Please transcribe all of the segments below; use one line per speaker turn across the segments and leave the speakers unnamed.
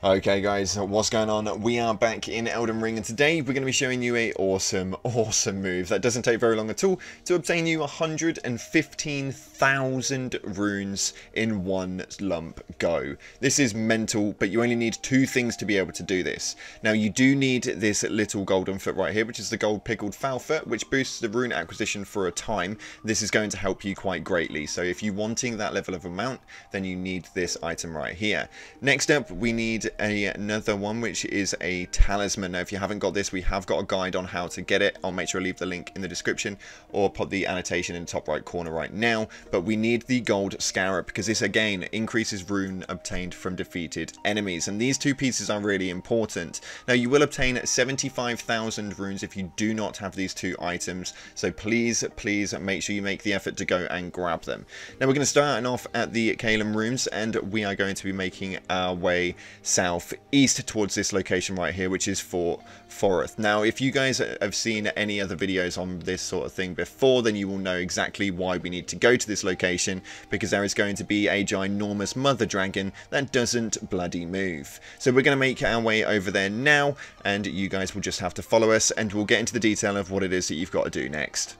Okay guys, what's going on? We are back in Elden Ring, and today we're going to be showing you a awesome move that doesn't take very long at all to obtain you 115,000 runes in one lump go. This is mental, but you only need two things to be able to do this. Now you do need this little golden foot right here, which is the gold pickled foul foot, which boosts the rune acquisition for a time. This is going to help you quite greatly, so if you're wanting that level of amount, then you need this item right here. Next up, we need another one, which is a talisman. Now if you haven't got this, we have got a guide on how to get it. I'll make sure I leave the link in the description or put the annotation in the top right corner right now. But we need the gold scarab because this again increases rune obtained from defeated enemies, and these two pieces are really important. Now you will obtain 75,000 runes if you do not have these two items, so please make sure you make the effort to go and grab them. Now we're going to start off at the Calum rooms, and we are going to be making our way southeast towards this location right here, which is for Forest. Now if you guys have seen any other videos on this sort of thing before, then you will know exactly why we need to go to this location, because there is going to be a ginormous mother dragon that doesn't bloody move. So we're going to make our way over there now, and you guys will just have to follow us, and we'll get into the detail of what it is that you've got to do next.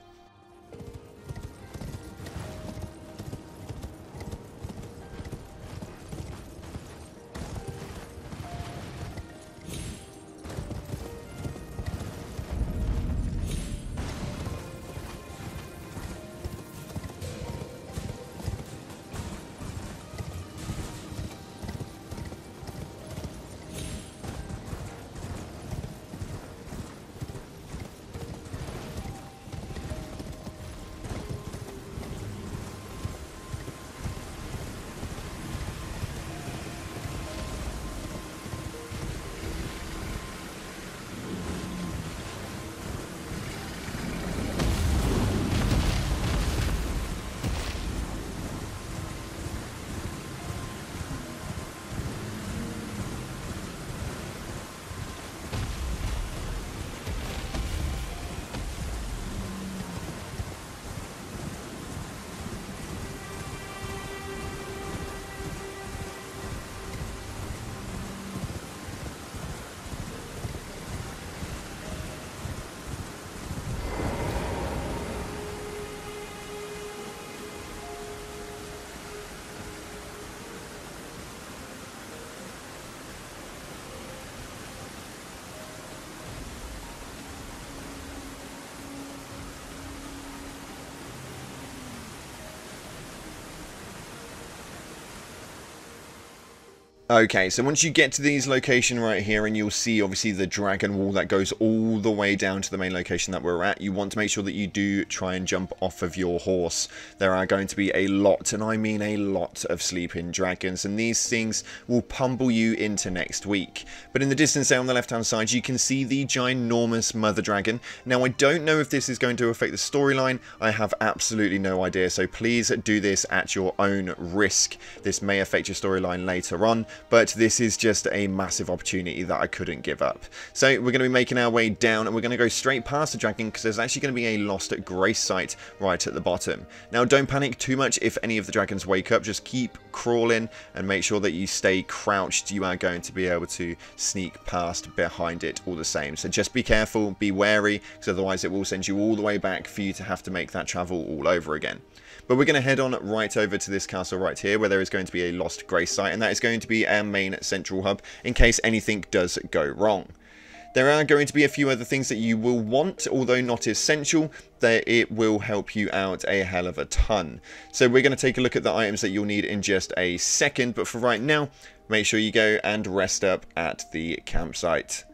Okay, so once you get to these location right here, and you'll see obviously the dragon wall that goes all the way down to the main location that we're at, you want to make sure that you do try and jump off of your horse. There are going to be a lot, and I mean a lot, of sleeping dragons, and these things will pummel you into next week. But in the distance there on the left hand side, you can see the ginormous mother dragon. Now I don't know if this is going to affect the storyline. I have absolutely no idea, so please do this at your own risk. This may affect your storyline later on, but this is just a massive opportunity that I couldn't give up. So we're going to be making our way down, and we're going to go straight past the dragon because there's actually going to be a lost grace site right at the bottom. Now don't panic too much if any of the dragons wake up. Just keep crawling and make sure that you stay crouched. You are going to be able to sneak past behind it all the same. So just be careful, be wary, because otherwise it will send you all the way back for you to have to make that travel all over again. But we're going to head on right over to this castle right here, where there is going to be a lost grace site, and that is going to be our main central hub in case anything does go wrong. There are going to be a few other things that you will want, although not essential, that it will help you out a hell of a ton. So we're going to take a look at the items that you'll need in just a second, but for right now, make sure you go and rest up at the campsite.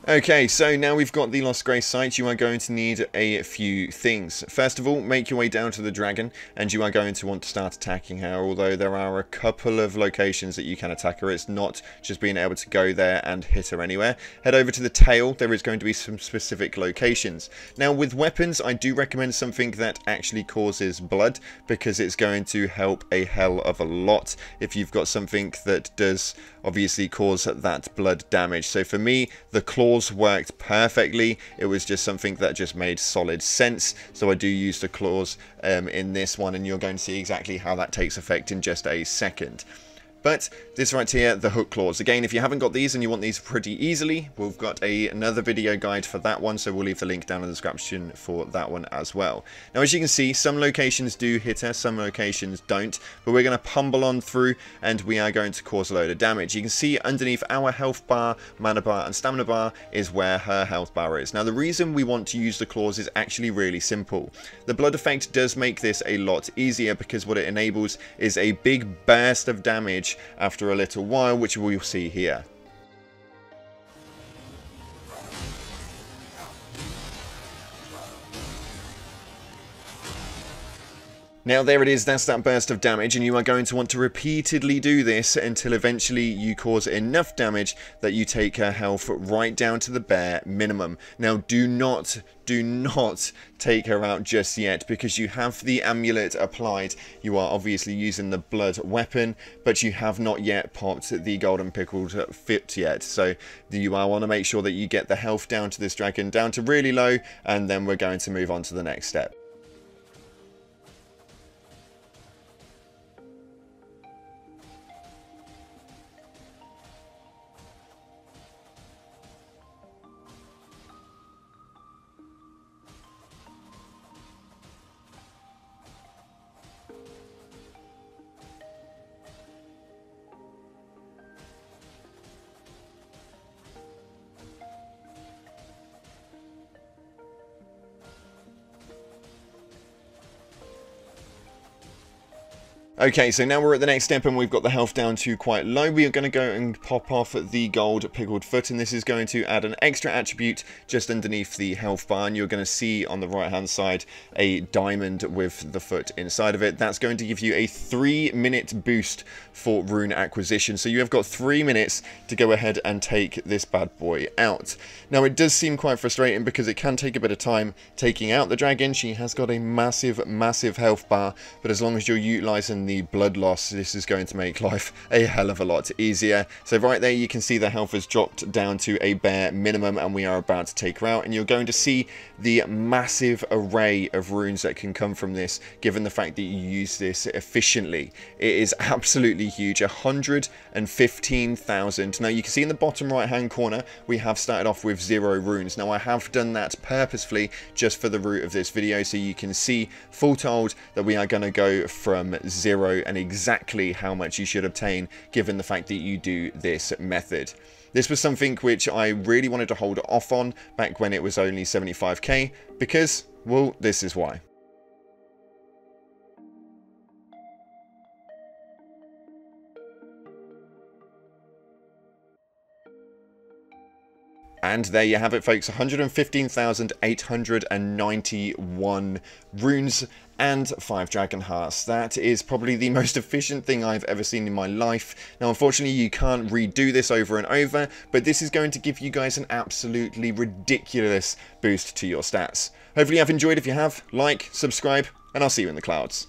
Okay, so now we've got the Lost Grace site, you are going to need a few things. First of all, make your way down to the dragon, and you are going to want to start attacking her, although there are a couple of locations that you can attack her. It's not just being able to go there and hit her anywhere. Head over to the tail, there is going to be some specific locations. Now with weapons, I do recommend something that actually causes blood, because it's going to help a hell of a lot if you've got something that does obviously cause that blood damage. So for me, the claws worked perfectly. It was just something that just made solid sense, so I do use the claws in this one, and you're going to see exactly how that takes effect in just a second. But this right here, the hook claws. Again, if you haven't got these and you want these pretty easily, we've got another video guide for that one, so we'll leave the link down in the description for that one as well. Now, as you can see, some locations do hit her, some locations don't, but we're going to pumble on through and we are going to cause a load of damage. You can see underneath our health bar, mana bar and stamina bar is where her health bar is. Now, the reason we want to use the claws is actually really simple. The blood effect does make this a lot easier, because what it enables is a big burst of damage after a little while, which we'll see here. Now there it is, that's that burst of damage, and you are going to want to repeatedly do this until eventually you cause enough damage that you take her health right down to the bare minimum. Now do not take her out just yet, because you have the amulet applied. You are obviously using the blood weapon, but you have not yet popped the golden pickled fit yet. So you want to make sure that you get the health down to this dragon down to really low, and then we're going to move on to the next step. Okay, so now we're at the next step and we've got the health down to quite low. We are going to go and pop off the gold pickled foot, and this is going to add an extra attribute just underneath the health bar, and you're going to see on the right hand side a diamond with the foot inside of it. That's going to give you a 3-minute boost for rune acquisition, so you have got 3 minutes to go ahead and take this bad boy out. Now it does seem quite frustrating because it can take a bit of time taking out the dragon. She has got a massive health bar, but as long as you're utilizing the blood loss, this is going to make life a hell of a lot easier. So right there you can see the health has dropped down to a bare minimum, and we are about to take her out, and you're going to see the massive array of runes that can come from this, given the fact that you use this efficiently. It is absolutely huge, 115,000. Now you can see in the bottom right hand corner we have started off with 0 runes. Now I have done that purposefully just for the root of this video, so you can see full told that we are going to go from 0 and exactly how much you should obtain, given the fact that you do this method. This was something which I really wanted to hold off on back when it was only 75k, because, well, this is why. And there you have it, folks, 115,891 runes and 5 dragon hearts. That is probably the most efficient thing I've ever seen in my life. Now, unfortunately, you can't redo this over and over, but this is going to give you guys an absolutely ridiculous boost to your stats. Hopefully you have enjoyed. If you have, like, subscribe, and I'll see you in the clouds.